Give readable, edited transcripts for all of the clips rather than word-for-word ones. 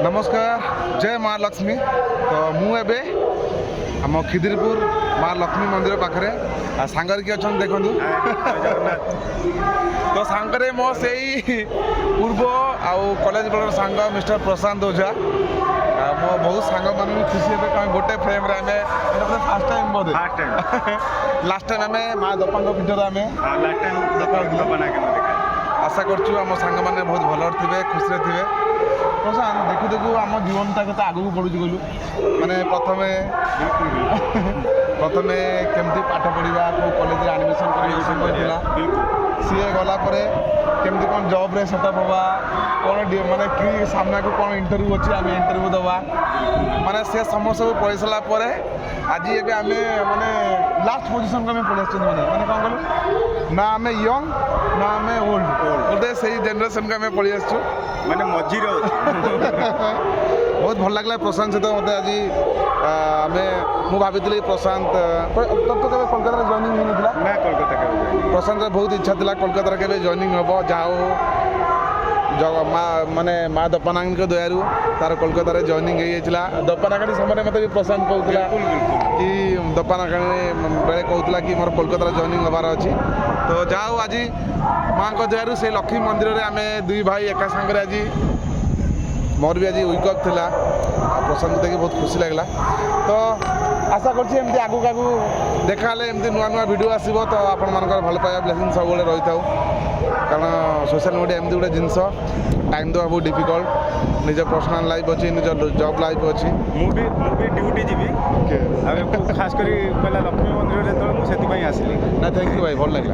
नमस्कार जय माँ लक्ष्मी तो मुझे आम खिदिरपुर माँ लक्ष्मी मंदिर पाखे सांगर किए अच्छा देखु तो सांगरे मो से पूर्व आउ कॉलेज बेलर सांग मिस्टर प्रशांत ओझा मो बहुत सांग मान खुशी हे गोटे फ्रेम रे फास्ट टाइम बोधे लास्ट टाइम आम माँ दपांग पिक्चर आम आशा करछु आम सांग मैंने बहुत भल थे खुशी थे प्रशांत देखु देखु आम जीवनटा के आगू बढ़ुची गलु माने प्रथमे केमती पाठ पढ़ा को कॉलेज एडमिशन करला सी गला केमती कौन जॉब रे सेटअप हवा कौन माने कि सामना को कौन इंटरव्यू अच्छी आम इंटरव्यू दवा माने से समस्त सब पढ़ी सारा पर आज ये आम माने लास्ट पोजिशन को आम पढ़ी माने माने कौन कहलु ना आम यंग ना आम ओल्ड गोटे से जेनेरेशन को आम पढ़ी आसु माने मझीर बहुत भल लगे प्रशांत सहित मत आज आम मु भाई प्रशांत तो कभी कोलकाता जॉइनिंग होना ना कोलकाता के प्रशांत बहुत इच्छा था कोलकाता के जॉइनिंग हम जहाँ माने माँ दपानांग दयारू तार कोलकाता जॉइनिंग होता दपानागाणी समय मत भी प्रशांत कहला कि दपानागाणी बेले कहला कि मोर कोलकाता जॉइनिंग हबार अच्छी तो जहाँ आज माँ दयारू से लक्ष्मी मंदिर में आम दुई भाई एका सांगे आज मोर भी आज वीकअप था प्रशांत देखिए बहुत खुशी लगला तो आशा करছি एमती आगू आगू देखा एमती नुआ नुआ वीडियो आसो तो आपण मानकर भल पाया ब्लेसिंग सब रही था कारण सोशल मीडिया एमती गोटे जिनस टाइम देवा बहुत डिफिकल्ट निज पर्सनाल लाइफ अच्छी निज जॉब लाइफ अच्छी मुझे ड्यूटी जीवी खास कर पहला लक्ष्मी मंदिर जो मुझे आसली ना थैंक यू भाई भल लगे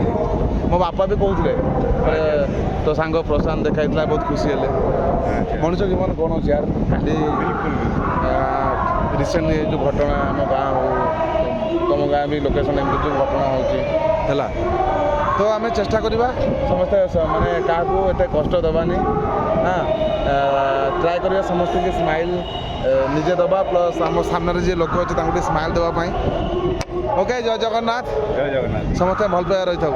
मो बापा भी कहते तो सांग प्रशांत देखा बहुत खुशी है मनुष्य जीवन कौन अच्छे यार खाली रिसेंट जो घटना आम गाँ हो तुम गाँ भी लोकेशन एमती जो घटना होला तो आम चेष्टा करवा समस्ते माने क्या एत कष्ट दबानी हाँ ट्राए करवा समस्त की स्माइल निजे दबा प्लस आम सामने जी लोक अच्छे स्माइल देवाई ओके जय जगन्नाथ जय जगन्नाथ समस्ते भल पाया रही था।